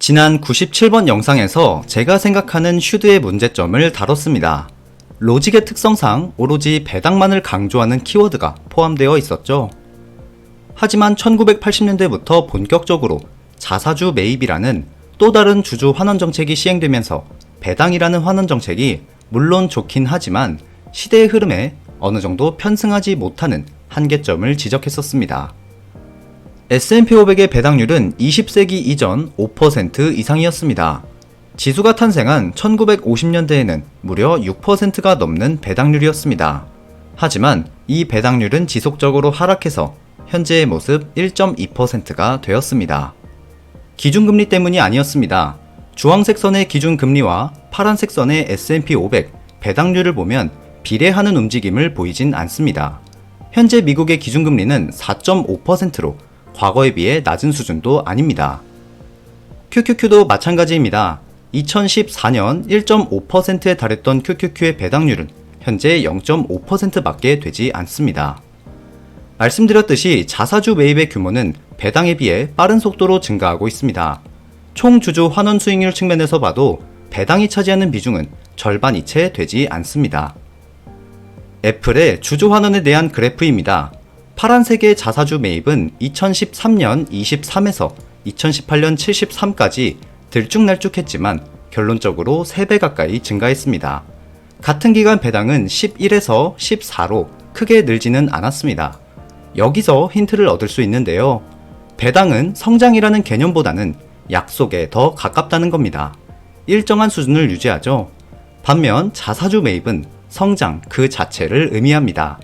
지난 97번 영상에서 제가 생각하는 슈드의 문제점을 다뤘습니다. 로직의 특성상 오로지 배당만을 강조하는 키워드가 포함되어 있었죠. 하지만 1980년대부터 본격적으로 자사주 매입이라는 또 다른 주주 환원 정책이 시행되면서 배당이라는 환원 정책이 물론 좋긴 하지만 시대의 흐름에 어느 정도 편승하지 못하는 한계점을 지적했었습니다. S&P 500의 배당률은 20세기 이전 5% 이상이었습니다. 지수가 탄생한 1950년대에는 무려 6%가 넘는 배당률이었습니다. 하지만 이 배당률은 지속적으로 하락해서 현재의 모습 1.2%가 되었습니다. 기준금리 때문이 아니었습니다. 주황색 선의 기준금리와 파란색 선의 S&P 500 배당률을 보면 비례하는 움직임을 보이진 않습니다. 현재 미국의 기준금리는 4.5%로 과거에 비해 낮은 수준도 아닙니다. QQQ도 마찬가지입니다. 2014년 1.5%에 달했던 QQQ의 배당률은 현재 0.5%밖에 되지 않습니다. 말씀드렸듯이 자사주 매입의 규모는 배당에 비해 빠른 속도로 증가하고 있습니다. 총 주주 환원 수익률 측면에서 봐도 배당이 차지하는 비중은 절반이 채 되지 않습니다. 애플의 주주 환원에 대한 그래프입니다. 파란색의 자사주 매입은 2013년 23에서 2018년 73까지 들쭉날쭉했지만 결론적으로 3배 가까이 증가했습니다. 같은 기간 배당은 11에서 14로 크게 늘지는 않았습니다. 여기서 힌트를 얻을 수 있는데요. 배당은 성장이라는 개념보다는 약속에 더 가깝다는 겁니다. 일정한 수준을 유지하죠. 반면 자사주 매입은 성장 그 자체를 의미합니다.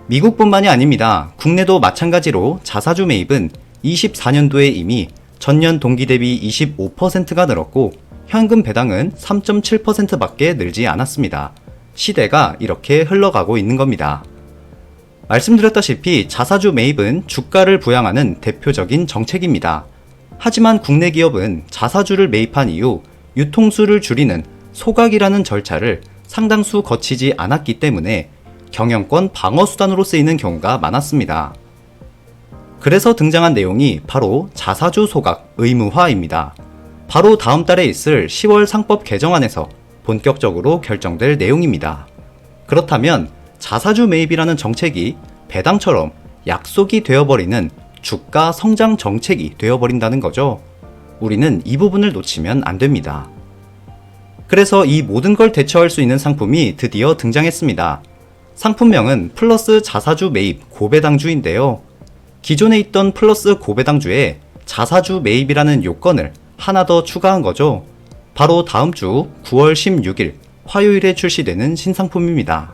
미국뿐만이 아닙니다. 국내도 마찬가지로 자사주 매입은 24년도에 이미 전년 동기 대비 25%가 늘었고 현금 배당은 3.7%밖에 늘지 않았습니다. 시대가 이렇게 흘러가고 있는 겁니다. 말씀드렸다시피 자사주 매입은 주가를 부양하는 대표적인 정책입니다. 하지만 국내 기업은 자사주를 매입한 이후 유통수를 줄이는 소각이라는 절차를 상당수 거치지 않았기 때문에 경영권 방어수단으로 쓰이는 경우가 많았습니다. 그래서 등장한 내용이 바로 자사주 소각 의무화입니다. 바로 다음 달에 있을 10월 상법 개정안에서 본격적으로 결정될 내용입니다. 그렇다면 자사주 매입이라는 정책이 배당처럼 약속이 되어버리는 주가 성장 정책이 되어버린다는 거죠. 우리는 이 부분을 놓치면 안 됩니다. 그래서 이 모든 걸 대처할 수 있는 상품이 드디어 등장했습니다. 상품명은 플러스 자사주 매입 고배당주인데요. 기존에 있던 플러스 고배당주에 자사주 매입이라는 요건을 하나 더 추가한 거죠. 바로 다음 주 9월 16일 화요일에 출시되는 신상품입니다.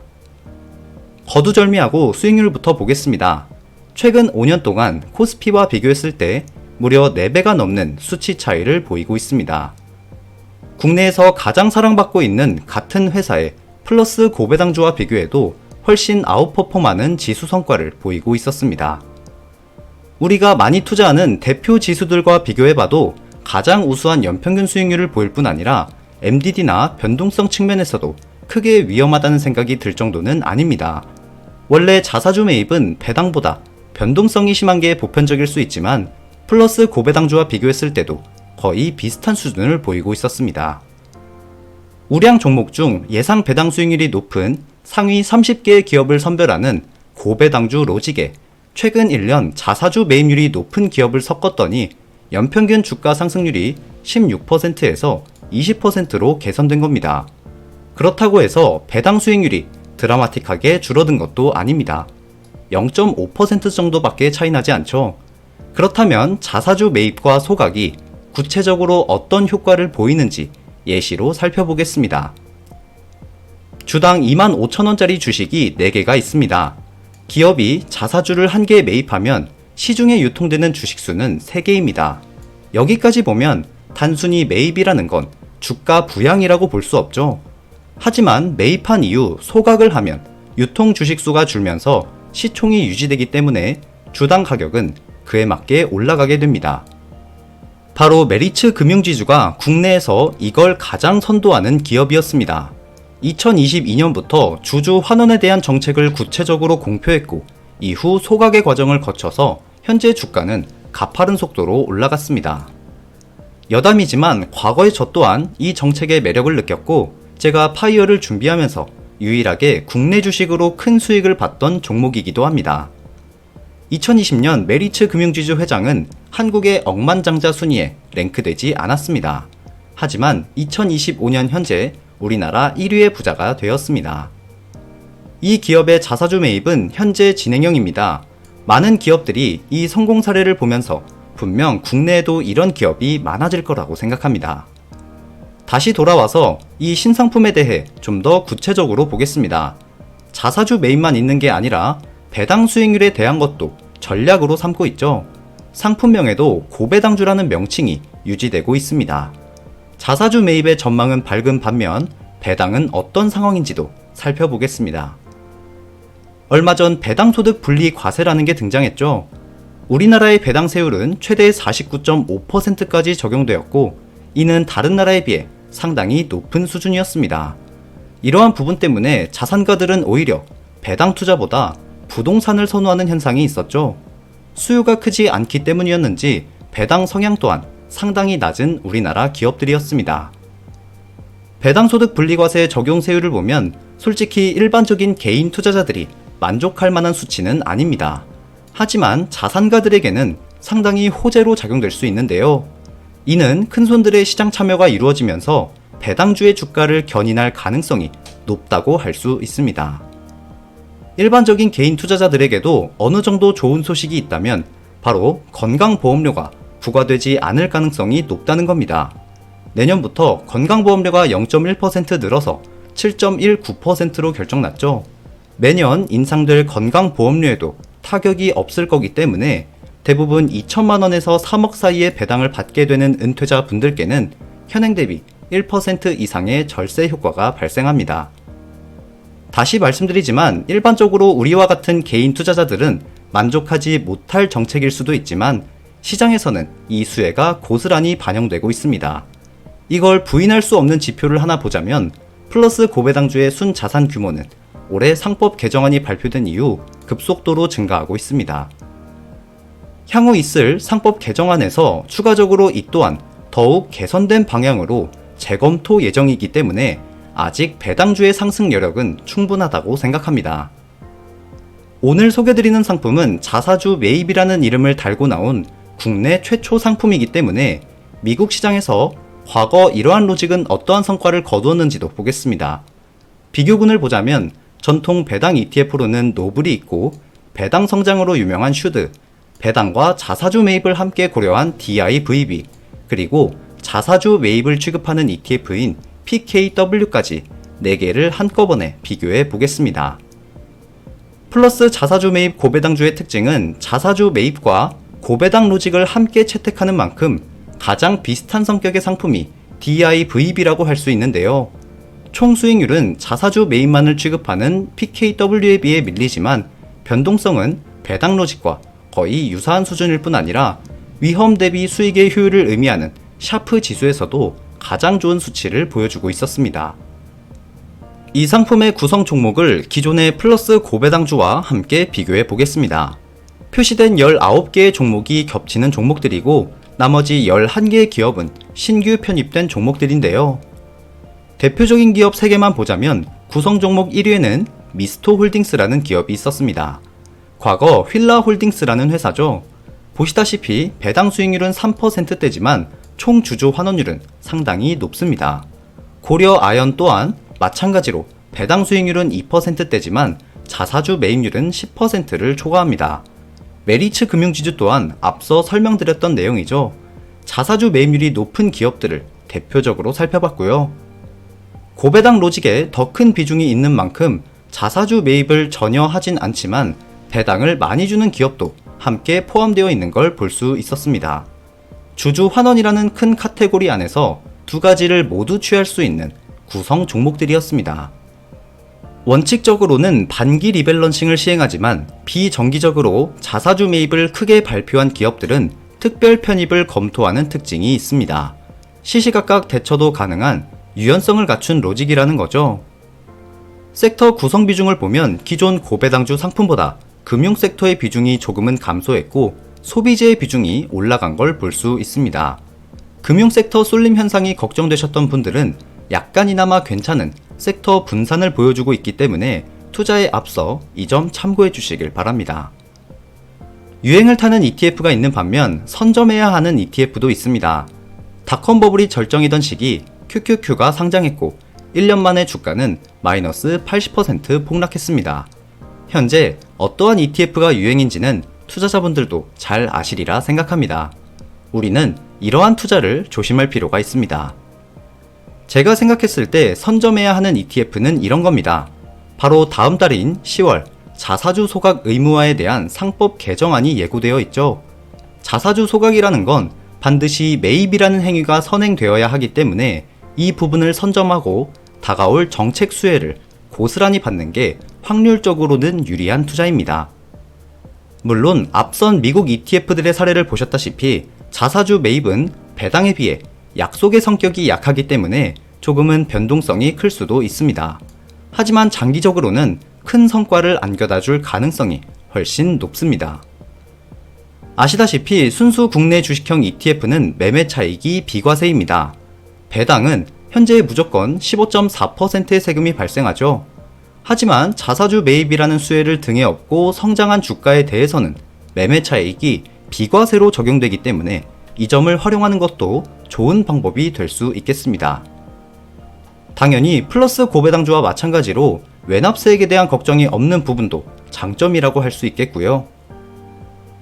거두절미하고 수익률부터 보겠습니다. 최근 5년 동안 코스피와 비교했을 때 무려 4배가 넘는 수치 차이를 보이고 있습니다. 국내에서 가장 사랑받고 있는 같은 회사의 플러스 고배당주와 비교해도 훨씬 아웃퍼폼하는 지수 성과를 보이고 있었습니다. 우리가 많이 투자하는 대표 지수들과 비교해봐도 가장 우수한 연평균 수익률을 보일 뿐 아니라 MDD나 변동성 측면에서도 크게 위험하다는 생각이 들 정도는 아닙니다. 원래 자사주 매입은 배당보다 변동성이 심한 게 보편적일 수 있지만 플러스 고배당주와 비교했을 때도 거의 비슷한 수준을 보이고 있었습니다. 우량 종목 중 예상 배당 수익률이 높은 상위 30개의 기업을 선별하는 고배당주 로직에 최근 1년 자사주 매입률이 높은 기업을 섞었더니 연평균 주가 상승률이 16%에서 20%로 개선된 겁니다. 그렇다고 해서 배당 수익률이 드라마틱하게 줄어든 것도 아닙니다. 0.5% 정도밖에 차이 나지 않죠. 그렇다면 자사주 매입과 소각이 구체적으로 어떤 효과를 보이는지 예시로 살펴보겠습니다. 주당 25,000원짜리 주식이 4개가 있습니다. 기업이 자사주를 1개 매입하면 시중에 유통되는 주식수는 3개입니다. 여기까지 보면 단순히 매입이라는 건 주가 부양이라고 볼 수 없죠. 하지만 매입한 이후 소각을 하면 유통 주식수가 줄면서 시총이 유지되기 때문에 주당 가격은 그에 맞게 올라가게 됩니다. 바로 메리츠 금융지주가 국내에서 이걸 가장 선도하는 기업이었습니다. 2022년부터 주주 환원에 대한 정책을 구체적으로 공표했고 이후 소각의 과정을 거쳐서 현재 주가는 가파른 속도로 올라갔습니다. 여담이지만 과거에 저 또한 이 정책의 매력을 느꼈고 제가 파이어를 준비하면서 유일하게 국내 주식으로 큰 수익을 봤던 종목이기도 합니다. 2020년 메리츠 금융지주 회장은 한국의 억만장자 순위에 랭크되지 않았습니다. 하지만 2025년 현재 우리나라 1위의 부자가 되었습니다. 이 기업의 자사주 매입은 현재 진행형입니다. 많은 기업들이 이 성공 사례를 보면서 분명 국내에도 이런 기업이 많아질 거라고 생각합니다. 다시 돌아와서 이 신상품에 대해 좀 더 구체적으로 보겠습니다. 자사주 매입만 있는 게 아니라 배당 수익률에 대한 것도 전략으로 삼고 있죠. 상품명에도 고배당주라는 명칭이 유지되고 있습니다. 자사주 매입의 전망은 밝은 반면 배당은 어떤 상황인지도 살펴보겠습니다. 얼마 전 배당소득 분리 과세라는 게 등장했죠. 우리나라의 배당세율은 최대 49.5%까지 적용되었고 이는 다른 나라에 비해 상당히 높은 수준이었습니다. 이러한 부분 때문에 자산가들은 오히려 배당 투자보다 부동산을 선호하는 현상이 있었죠. 수요가 크지 않기 때문이었는지 배당 성향 또한 상당히 낮은 우리나라 기업들이었습니다. 배당소득 분리과세 적용세율을 보면 솔직히 일반적인 개인 투자자들이 만족할 만한 수치는 아닙니다. 하지만 자산가들에게는 상당히 호재로 작용될 수 있는데요. 이는 큰손들의 시장 참여가 이루어지면서 배당주의 주가를 견인할 가능성이 높다고 할 수 있습니다. 일반적인 개인 투자자들에게도 어느 정도 좋은 소식이 있다면 바로 건강보험료가 부과되지 않을 가능성이 높다는 겁니다. 내년부터 건강보험료가 0.1% 늘어서 7.19%로 결정났죠. 매년 인상될 건강보험료에도 타격이 없을 거기 때문에 대부분 2천만원에서 3억 사이의 배당을 받게 되는 은퇴자 분들께는 현행 대비 1% 이상의 절세 효과가 발생합니다. 다시 말씀드리지만 일반적으로 우리와 같은 개인 투자자들은 만족하지 못할 정책일 수도 있지만 시장에서는 이 수혜가 고스란히 반영되고 있습니다. 이걸 부인할 수 없는 지표를 하나 보자면 플러스 고배당주의 순자산 규모는 올해 상법 개정안이 발표된 이후 급속도로 증가하고 있습니다. 향후 있을 상법 개정안에서 추가적으로 이 또한 더욱 개선된 방향으로 재검토 예정이기 때문에 아직 배당주의 상승 여력은 충분하다고 생각합니다. 오늘 소개드리는 상품은 자사주 매입이라는 이름을 달고 나온 국내 최초 상품이기 때문에 미국 시장에서 과거 이러한 로직은 어떠한 성과를 거두었는지도 보겠습니다. 비교군을 보자면 전통 배당 ETF로는 노블이 있고 배당 성장으로 유명한 슈드, 배당과 자사주 매입을 함께 고려한 DIVB, 그리고 자사주 매입을 취급하는 ETF인 PKW까지 4개를 한꺼번에 비교해 보겠습니다. 플러스 자사주 매입 고배당주의 특징은 자사주 매입과 고배당 로직을 함께 채택하는 만큼 가장 비슷한 성격의 상품이 DIVB라고 할 수 있는데요. 총 수익률은 자사주 매입만을 취급하는 PKW에 비해 밀리지만 변동성은 배당 로직과 거의 유사한 수준일 뿐 아니라 위험 대비 수익의 효율을 의미하는 샤프 지수에서도 가장 좋은 수치를 보여주고 있었습니다. 이 상품의 구성 종목을 기존의 플러스 고배당주와 함께 비교해 보겠습니다. 표시된 19개의 종목이 겹치는 종목들이고 나머지 11개의 기업은 신규 편입된 종목들인데요. 대표적인 기업 3개만 보자면 구성 종목 1위에는 미스토 홀딩스라는 기업이 있었습니다. 과거 휠라 홀딩스라는 회사죠. 보시다시피 배당 수익률은 3%대지만 총 주주 환원율은 상당히 높습니다. 고려 아연 또한 마찬가지로 배당 수익률은 2%대지만 자사주 매입률은 10%를 초과합니다. 메리츠 금융지주 또한 앞서 설명드렸던 내용이죠. 자사주 매입률이 높은 기업들을 대표적으로 살펴봤고요. 고배당 로직에 더 큰 비중이 있는 만큼 자사주 매입을 전혀 하진 않지만 배당을 많이 주는 기업도 함께 포함되어 있는 걸 볼 수 있었습니다. 주주 환원이라는 큰 카테고리 안에서 두 가지를 모두 취할 수 있는 구성 종목들이었습니다. 원칙적으로는 반기 리밸런싱을 시행하지만 비정기적으로 자사주 매입을 크게 발표한 기업들은 특별 편입을 검토하는 특징이 있습니다. 시시각각 대처도 가능한 유연성을 갖춘 로직이라는 거죠. 섹터 구성 비중을 보면 기존 고배당주 상품보다 금융 섹터의 비중이 조금은 감소했고 소비재의 비중이 올라간 걸 볼 수 있습니다. 금융섹터 쏠림 현상이 걱정되셨던 분들은 약간이나마 괜찮은 섹터 분산을 보여주고 있기 때문에 투자에 앞서 이 점 참고해 주시길 바랍니다. 유행을 타는 ETF가 있는 반면 선점해야 하는 ETF도 있습니다. 닷컴 버블이 절정이던 시기 QQQ가 상장했고 1년 만에 주가는 마이너스 80% 폭락했습니다. 현재 어떠한 ETF가 유행인지는 투자자분들도 잘 아시리라 생각합니다. 우리는 이러한 투자를 조심할 필요가 있습니다. 제가 생각했을 때 선점해야 하는 ETF는 이런 겁니다. 바로 다음 달인 10월 자사주 소각 의무화에 대한 상법 개정안이 예고되어 있죠. 자사주 소각이라는 건 반드시 매입이라는 행위가 선행되어야 하기 때문에 이 부분을 선점하고 다가올 정책 수혜를 고스란히 받는 게 확률적으로는 유리한 투자입니다. 물론 앞선 미국 ETF들의 사례를 보셨다시피 자사주 매입은 배당에 비해 약속의 성격이 약하기 때문에 조금은 변동성이 클 수도 있습니다. 하지만 장기적으로는 큰 성과를 안겨다 줄 가능성이 훨씬 높습니다. 아시다시피 순수 국내 주식형 ETF는 매매 차익이 비과세입니다. 배당은 현재 무조건 15.4%의 세금이 발생하죠. 하지만 자사주 매입이라는 수혜를 등에 업고 성장한 주가에 대해서는 매매 차익이 비과세로 적용되기 때문에 이 점을 활용하는 것도 좋은 방법이 될 수 있겠습니다. 당연히 플러스 고배당주와 마찬가지로 외납세액에 대한 걱정이 없는 부분도 장점이라고 할 수 있겠고요.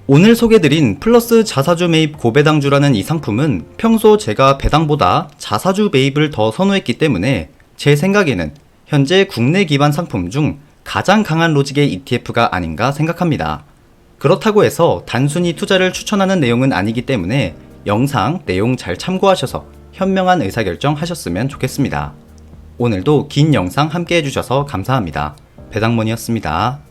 오늘 소개드린 플러스 자사주 매입 고배당주라는 이 상품은 평소 제가 배당보다 자사주 매입을 더 선호했기 때문에 제 생각에는 현재 국내 기반 상품 중 가장 강한 로직의 ETF가 아닌가 생각합니다. 그렇다고 해서 단순히 투자를 추천하는 내용은 아니기 때문에 영상 내용 잘 참고하셔서 현명한 의사결정 하셨으면 좋겠습니다. 오늘도 긴 영상 함께 해주셔서 감사합니다. 배당몬이었습니다.